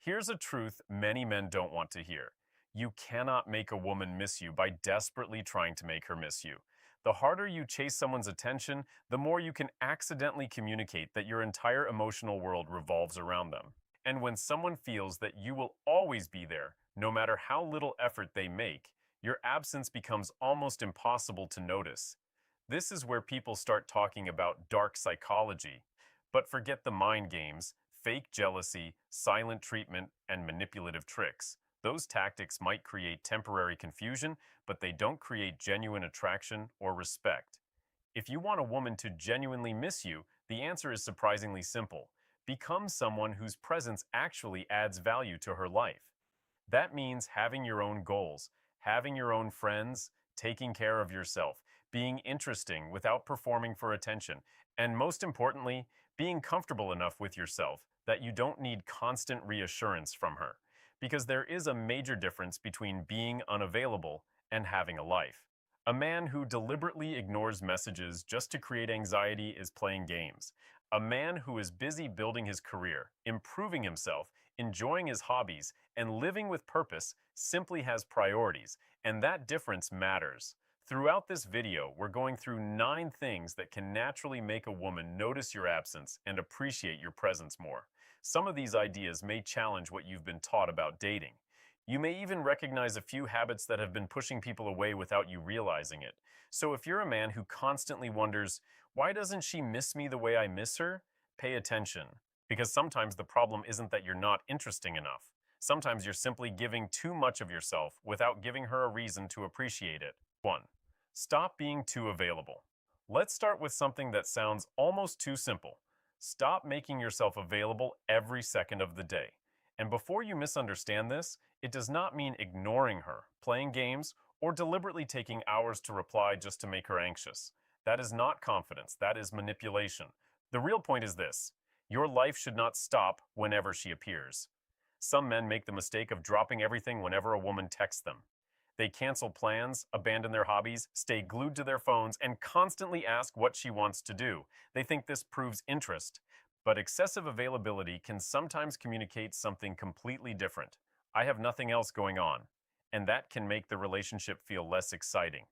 Here's a truth many men don't want to hear. You cannot make a woman miss you by desperately trying to make her miss you. The harder you chase someone's attention, the more you can accidentally communicate that your entire emotional world revolves around them. And when someone feels that you will always be there, no matter how little effort they make, your absence becomes almost impossible to notice. This is where people start talking about dark psychology, but forget the mind games, fake jealousy, silent treatment, and manipulative tricks. Those tactics might create temporary confusion, but they don't create genuine attraction or respect. If you want a woman to genuinely miss you, the answer is surprisingly simple. Become someone whose presence actually adds value to her life. That means having your own goals, having your own friends, taking care of yourself, being interesting without performing for attention, and most importantly, being comfortable enough with yourself that you don't need constant reassurance from her. Because there is a major difference between being unavailable and having a life. A man who deliberately ignores messages just to create anxiety is playing games. A man who is busy building his career, improving himself, enjoying his hobbies, and living with purpose simply has priorities, and that difference matters. Throughout this video, we're going through 9 things that can naturally make a woman notice your absence and appreciate your presence more. Some of these ideas may challenge what you've been taught about dating. You may even recognize a few habits that have been pushing people away without you realizing it. So if you're a man who constantly wonders, why doesn't she miss me the way I miss her? Pay attention. Because sometimes the problem isn't that you're not interesting enough. Sometimes you're simply giving too much of yourself without giving her a reason to appreciate it. 1. Stop being too available. Let's start with something that sounds almost too simple. Stop making yourself available every second of the day. And before you misunderstand this, it does not mean ignoring her, playing games, or deliberately taking hours to reply just to make her anxious. That is not confidence, that is manipulation. The real point is this: your life should not stop whenever she appears. Some men make the mistake of dropping everything whenever a woman texts them. They cancel plans, abandon their hobbies, stay glued to their phones, and constantly ask what she wants to do. They think this proves interest. But excessive availability can sometimes communicate something completely different. I have nothing else going on. And that can make the relationship feel less exciting.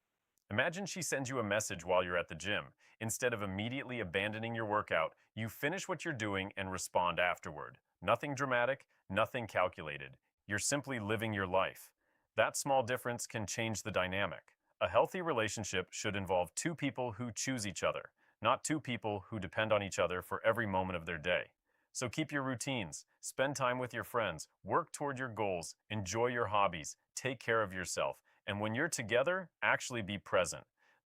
Imagine she sends you a message while you're at the gym. Instead of immediately abandoning your workout, you finish what you're doing and respond afterward. Nothing dramatic, nothing calculated. You're simply living your life. That small difference can change the dynamic. A healthy relationship should involve 2 people who choose each other, not 2 people who depend on each other for every moment of their day. So keep your routines, spend time with your friends, work toward your goals, enjoy your hobbies, take care of yourself, and when you're together, actually be present.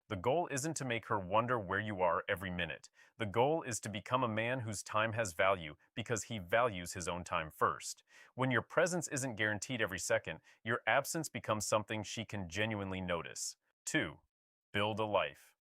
The goal isn't to make her wonder where you are every minute. The goal is to become a man whose time has value because he values his own time first. When your presence isn't guaranteed every second, your absence becomes something she can genuinely notice. 2. Build a life.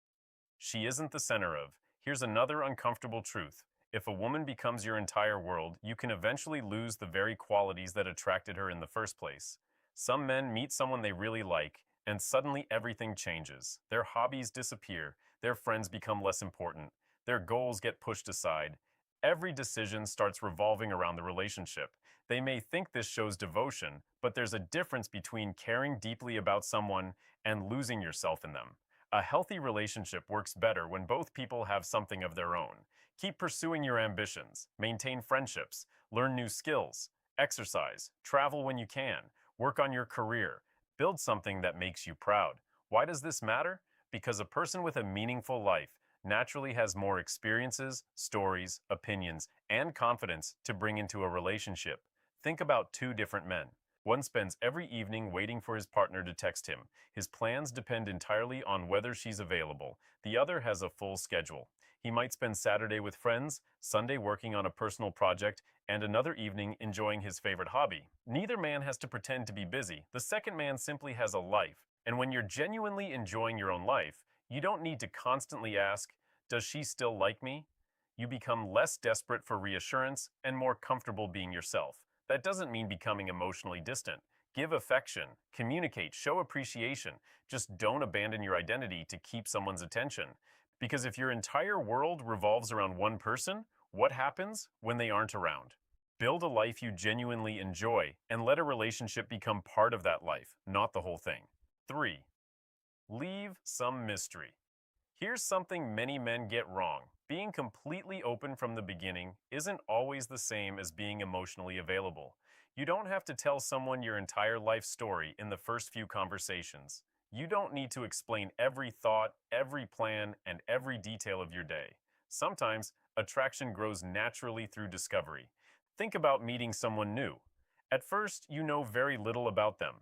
She isn't the center of. Here's another uncomfortable truth. If a woman becomes your entire world, you can eventually lose the very qualities that attracted her in the first place. Some men meet someone they really like, and suddenly everything changes. Their hobbies disappear, their friends become less important, their goals get pushed aside. Every decision starts revolving around the relationship. They may think this shows devotion, but there's a difference between caring deeply about someone and losing yourself in them. A healthy relationship works better when both people have something of their own. Keep pursuing your ambitions, maintain friendships, learn new skills, exercise, travel when you can, work on your career, build something that makes you proud. Why does this matter? Because a person with a meaningful life naturally has more experiences, stories, opinions, and confidence to bring into a relationship. Think about 2 different men. One spends every evening waiting for his partner to text him. His plans depend entirely on whether she's available. The other has a full schedule. He might spend Saturday with friends, Sunday working on a personal project, and another evening enjoying his favorite hobby. Neither man has to pretend to be busy. The second man simply has a life. And when you're genuinely enjoying your own life, you don't need to constantly ask, does she still like me? You become less desperate for reassurance and more comfortable being yourself. That doesn't mean becoming emotionally distant. Give affection, communicate, show appreciation. Just don't abandon your identity to keep someone's attention. Because if your entire world revolves around one person, what happens when they aren't around? Build a life you genuinely enjoy and let a relationship become part of that life, not the whole thing. 3. Leave some mystery. Here's something many men get wrong. Being completely open from the beginning isn't always the same as being emotionally available. You don't have to tell someone your entire life story in the first few conversations. You don't need to explain every thought, every plan, and every detail of your day. Sometimes, attraction grows naturally through discovery. Think about meeting someone new. At first, you know very little about them.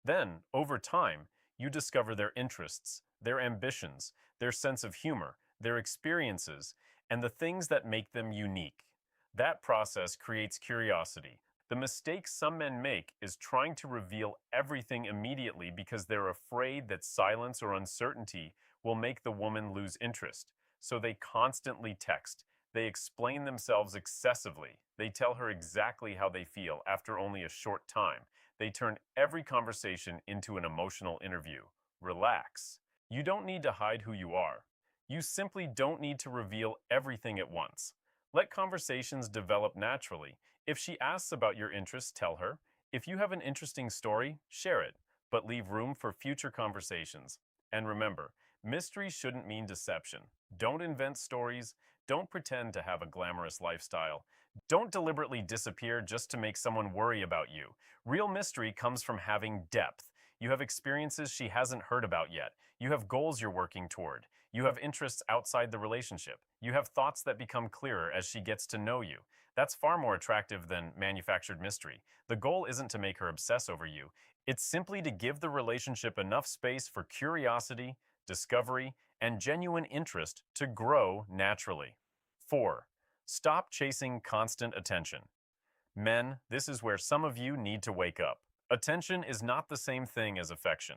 Then, over time, you discover their interests, their ambitions, their sense of humor, their experiences, and the things that make them unique. That process creates curiosity. The mistake some men make is trying to reveal everything immediately because they're afraid that silence or uncertainty will make the woman lose interest. So they constantly text. They explain themselves excessively. They tell her exactly how they feel after only a short time. They turn every conversation into an emotional interview. Relax. You don't need to hide who you are. You simply don't need to reveal everything at once. Let conversations develop naturally. If she asks about your interests, tell her. If you have an interesting story, share it, but leave room for future conversations. And remember, mystery shouldn't mean deception. Don't invent stories. Don't pretend to have a glamorous lifestyle. Don't deliberately disappear just to make someone worry about you. Real mystery comes from having depth. You have experiences she hasn't heard about yet. You have goals you're working toward. You have interests outside the relationship. You have thoughts that become clearer as she gets to know you. That's far more attractive than manufactured mystery. The goal isn't to make her obsess over you. It's simply to give the relationship enough space for curiosity, discovery, and genuine interest to grow naturally. 4. Stop chasing constant attention. Men, this is where some of you need to wake up. Attention is not the same thing as affection.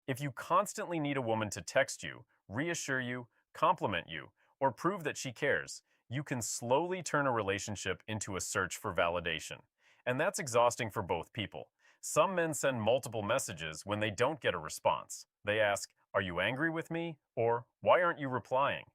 If you constantly need a woman to text you, reassure you, compliment you, or prove that she cares, you can slowly turn a relationship into a search for validation. And that's exhausting for both people. Some men send multiple messages when they don't get a response. They ask, "Are you angry with me?" or "Why aren't you replying?"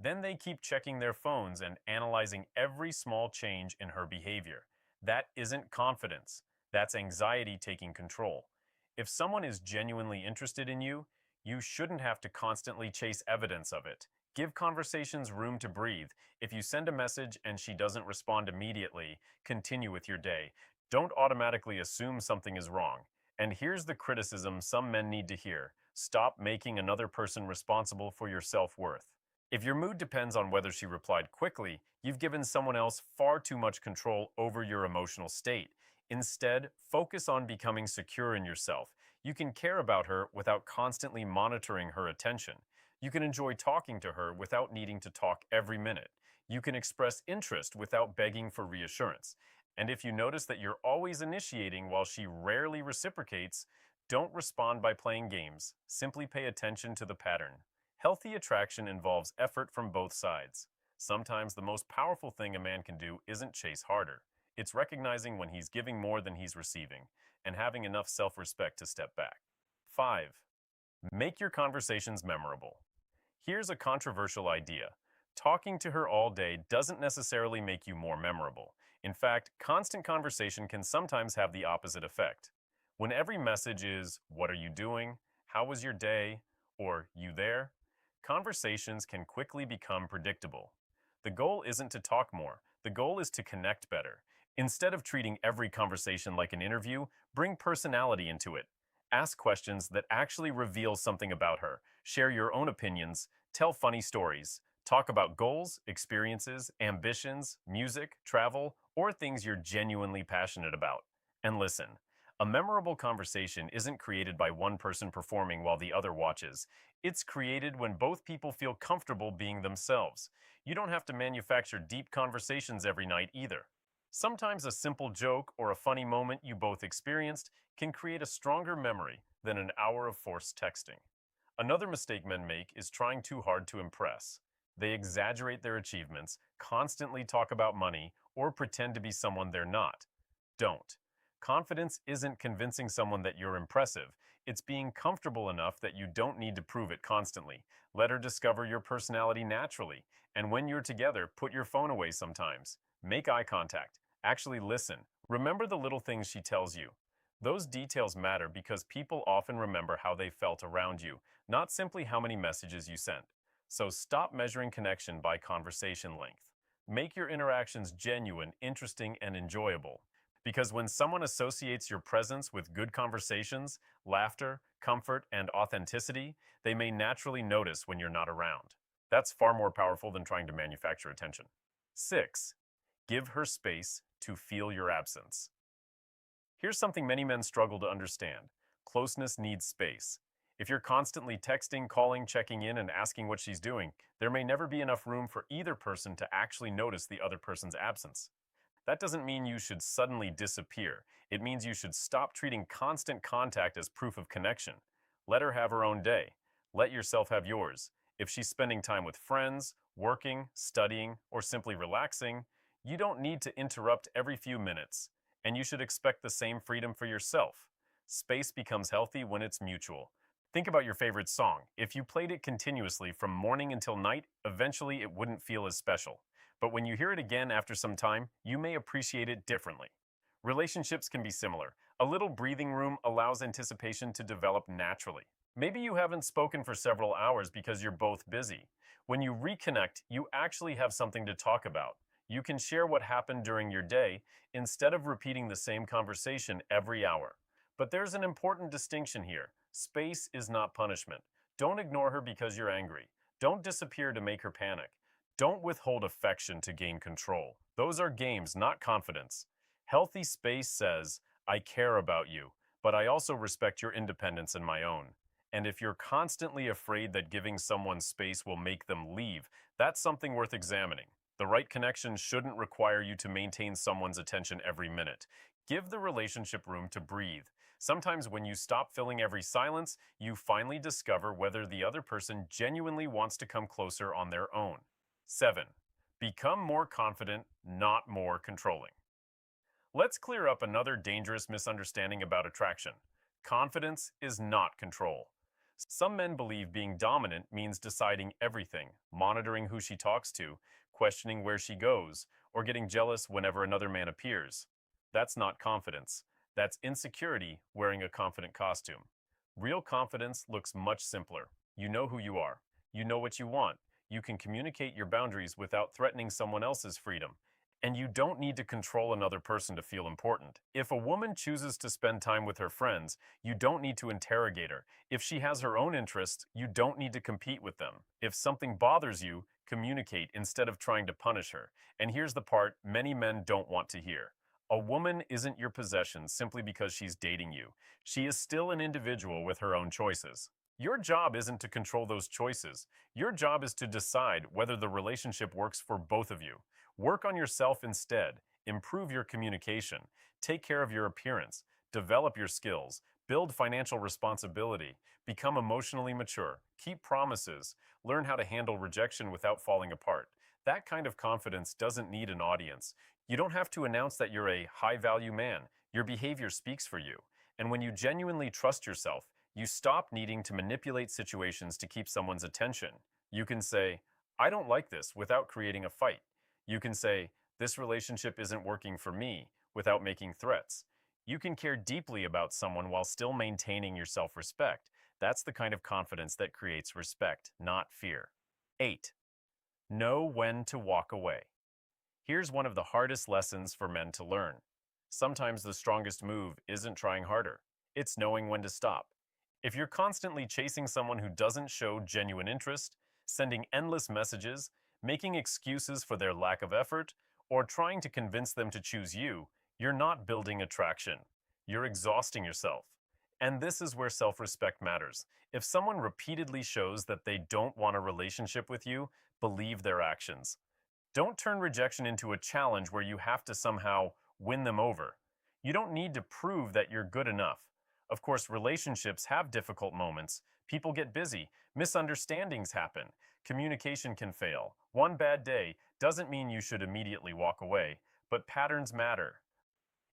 Then they keep checking their phones and analyzing every small change in her behavior. That isn't confidence. That's anxiety taking control. If someone is genuinely interested in you, you shouldn't have to constantly chase evidence of it. Give conversations room to breathe. If you send a message and she doesn't respond immediately, continue with your day. Don't automatically assume something is wrong. And here's the criticism some men need to hear. Stop making another person responsible for your self-worth. If your mood depends on whether she replied quickly, you've given someone else far too much control over your emotional state. Instead, focus on becoming secure in yourself. You can care about her without constantly monitoring her attention. You can enjoy talking to her without needing to talk every minute. You can express interest without begging for reassurance. And if you notice that you're always initiating while she rarely reciprocates, don't respond by playing games. Simply pay attention to the pattern. Healthy attraction involves effort from both sides. Sometimes the most powerful thing a man can do isn't chase harder. It's recognizing when he's giving more than he's receiving, and having enough self-respect to step back. 5. Make your conversations memorable. Here's a controversial idea. Talking to her all day doesn't necessarily make you more memorable. In fact, constant conversation can sometimes have the opposite effect. When every message is, "What are you doing?" "How was your day?" or "You there?" conversations can quickly become predictable. The goal isn't to talk more. The goal is to connect better. Instead of treating every conversation like an interview, bring personality into it. Ask questions that actually reveal something about her. Share your own opinions. Tell funny stories. Talk about goals, experiences, ambitions, music, travel, or things you're genuinely passionate about. And listen, a memorable conversation isn't created by one person performing while the other watches. It's created when both people feel comfortable being themselves. You don't have to manufacture deep conversations every night either. Sometimes a simple joke or a funny moment you both experienced can create a stronger memory than an hour of forced texting. Another mistake men make is trying too hard to impress. They exaggerate their achievements, constantly talk about money, or pretend to be someone they're not. Don't. Confidence isn't convincing someone that you're impressive. It's being comfortable enough that you don't need to prove it constantly. Let her discover your personality naturally. And when you're together, put your phone away sometimes. Make eye contact. Actually listen. Remember the little things she tells you. Those details matter because people often remember how they felt around you, not simply how many messages you sent. So stop measuring connection by conversation length. Make your interactions genuine, interesting, and enjoyable. Because when someone associates your presence with good conversations, laughter, comfort, and authenticity, they may naturally notice when you're not around. That's far more powerful than trying to manufacture attention. 6. Give her space to feel your absence. Here's something many men struggle to understand. Closeness needs space. If you're constantly texting, calling, checking in, and asking what she's doing, there may never be enough room for either person to actually notice the other person's absence. That doesn't mean you should suddenly disappear. It means you should stop treating constant contact as proof of connection. Let her have her own day. Let yourself have yours. If she's spending time with friends, working, studying, or simply relaxing, you don't need to interrupt every few minutes, and you should expect the same freedom for yourself. Space becomes healthy when it's mutual. Think about your favorite song. If you played it continuously from morning until night, eventually it wouldn't feel as special. But when you hear it again after some time, you may appreciate it differently. Relationships can be similar. A little breathing room allows anticipation to develop naturally. Maybe you haven't spoken for several hours because you're both busy. When you reconnect, you actually have something to talk about. You can share what happened during your day instead of repeating the same conversation every hour. But there's an important distinction here. Space is not punishment. Don't ignore her because you're angry. Don't disappear to make her panic. Don't withhold affection to gain control. Those are games, not confidence. Healthy space says, I care about you, but I also respect your independence and my own. And if you're constantly afraid that giving someone space will make them leave, that's something worth examining. The right connection shouldn't require you to maintain someone's attention every minute. Give the relationship room to breathe. Sometimes when you stop filling every silence, you finally discover whether the other person genuinely wants to come closer on their own. 7. Become more confident, not more controlling. Let's clear up another dangerous misunderstanding about attraction. Confidence is not control. Some men believe being dominant means deciding everything, monitoring who she talks to, questioning where she goes, or getting jealous whenever another man appears. That's not confidence. That's insecurity wearing a confident costume. Real confidence looks much simpler. You know who you are. You know what you want. You can communicate your boundaries without threatening someone else's freedom. And you don't need to control another person to feel important. If a woman chooses to spend time with her friends, you don't need to interrogate her. If she has her own interests, you don't need to compete with them. If something bothers you, communicate instead of trying to punish her. And here's the part many men don't want to hear. A woman isn't your possession simply because she's dating you. She is still an individual with her own choices. Your job isn't to control those choices. Your job is to decide whether the relationship works for both of you. Work on yourself instead. Improve your communication. Take care of your appearance. Develop your skills. Build financial responsibility. Become emotionally mature. Keep promises. Learn how to handle rejection without falling apart. That kind of confidence doesn't need an audience. You don't have to announce that you're a high-value man. Your behavior speaks for you. And when you genuinely trust yourself, you stop needing to manipulate situations to keep someone's attention. You can say, I don't like this without creating a fight. You can say, this relationship isn't working for me without making threats. You can care deeply about someone while still maintaining your self-respect. That's the kind of confidence that creates respect, not fear. 8. Know when to walk away. Here's one of the hardest lessons for men to learn. Sometimes the strongest move isn't trying harder. It's knowing when to stop. If you're constantly chasing someone who doesn't show genuine interest, sending endless messages, making excuses for their lack of effort, or trying to convince them to choose you, you're not building attraction. You're exhausting yourself. And this is where self-respect matters. If someone repeatedly shows that they don't want a relationship with you, believe their actions. Don't turn rejection into a challenge where you have to somehow win them over. You don't need to prove that you're good enough. Of course, relationships have difficult moments. People get busy. Misunderstandings happen. Communication can fail. One bad day doesn't mean you should immediately walk away, but patterns matter.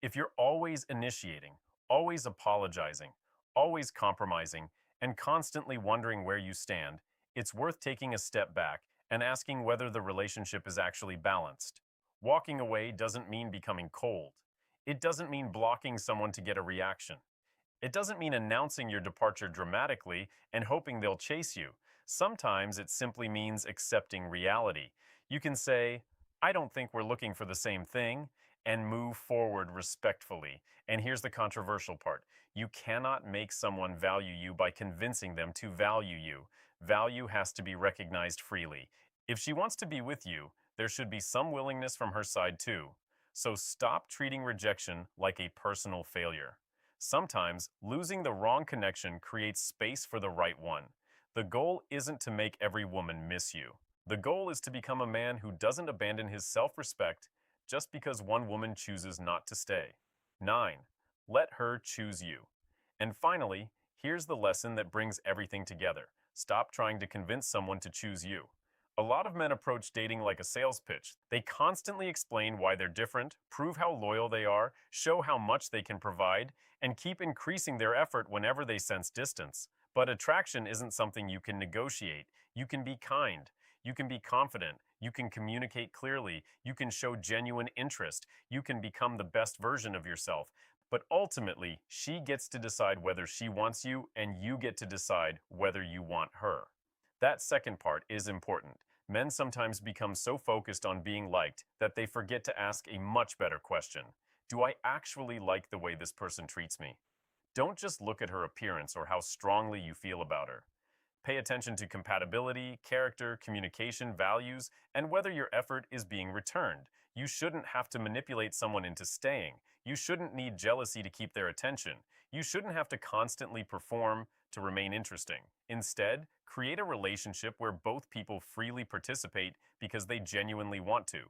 If you're always initiating, always apologizing, always compromising, and constantly wondering where you stand, it's worth taking a step back and asking whether the relationship is actually balanced. Walking away doesn't mean becoming cold. It doesn't mean blocking someone to get a reaction. It doesn't mean announcing your departure dramatically and hoping they'll chase you. Sometimes it simply means accepting reality. You can say, I don't think we're looking for the same thing, and move forward respectfully. And here's the controversial part. You cannot make someone value you by convincing them to value you. Value has to be recognized freely. If she wants to be with you, there should be some willingness from her side too. So stop treating rejection like a personal failure. Sometimes, losing the wrong connection creates space for the right one. The goal isn't to make every woman miss you. The goal is to become a man who doesn't abandon his self-respect just because one woman chooses not to stay. 9. Let her choose you. And finally, here's the lesson that brings everything together. Stop trying to convince someone to choose you. A lot of men approach dating like a sales pitch. They constantly explain why they're different, prove how loyal they are, show how much they can provide, and keep increasing their effort whenever they sense distance. But attraction isn't something you can negotiate. You can be kind. You can be confident. You can communicate clearly. You can show genuine interest. You can become the best version of yourself. But ultimately, she gets to decide whether she wants you, and you get to decide whether you want her. That second part is important. Men sometimes become so focused on being liked that they forget to ask a much better question. Do I actually like the way this person treats me? Don't just look at her appearance or how strongly you feel about her. Pay attention to compatibility, character, communication, values, and whether your effort is being returned. You shouldn't have to manipulate someone into staying. You shouldn't need jealousy to keep their attention. You shouldn't have to constantly perform to remain interesting. Instead, create a relationship where both people freely participate because they genuinely want to.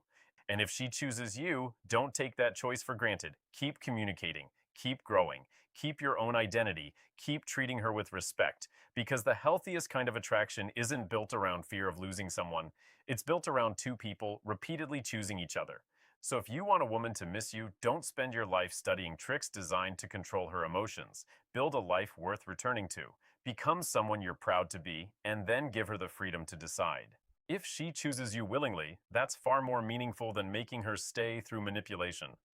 And if she chooses you, don't take that choice for granted. Keep communicating, keep growing, keep your own identity, keep treating her with respect. Because the healthiest kind of attraction isn't built around fear of losing someone. It's built around two people repeatedly choosing each other. So if you want a woman to miss you, don't spend your life studying tricks designed to control her emotions. Build a life worth returning to. Become someone you're proud to be, and then give her the freedom to decide. If she chooses you willingly, that's far more meaningful than making her stay through manipulation.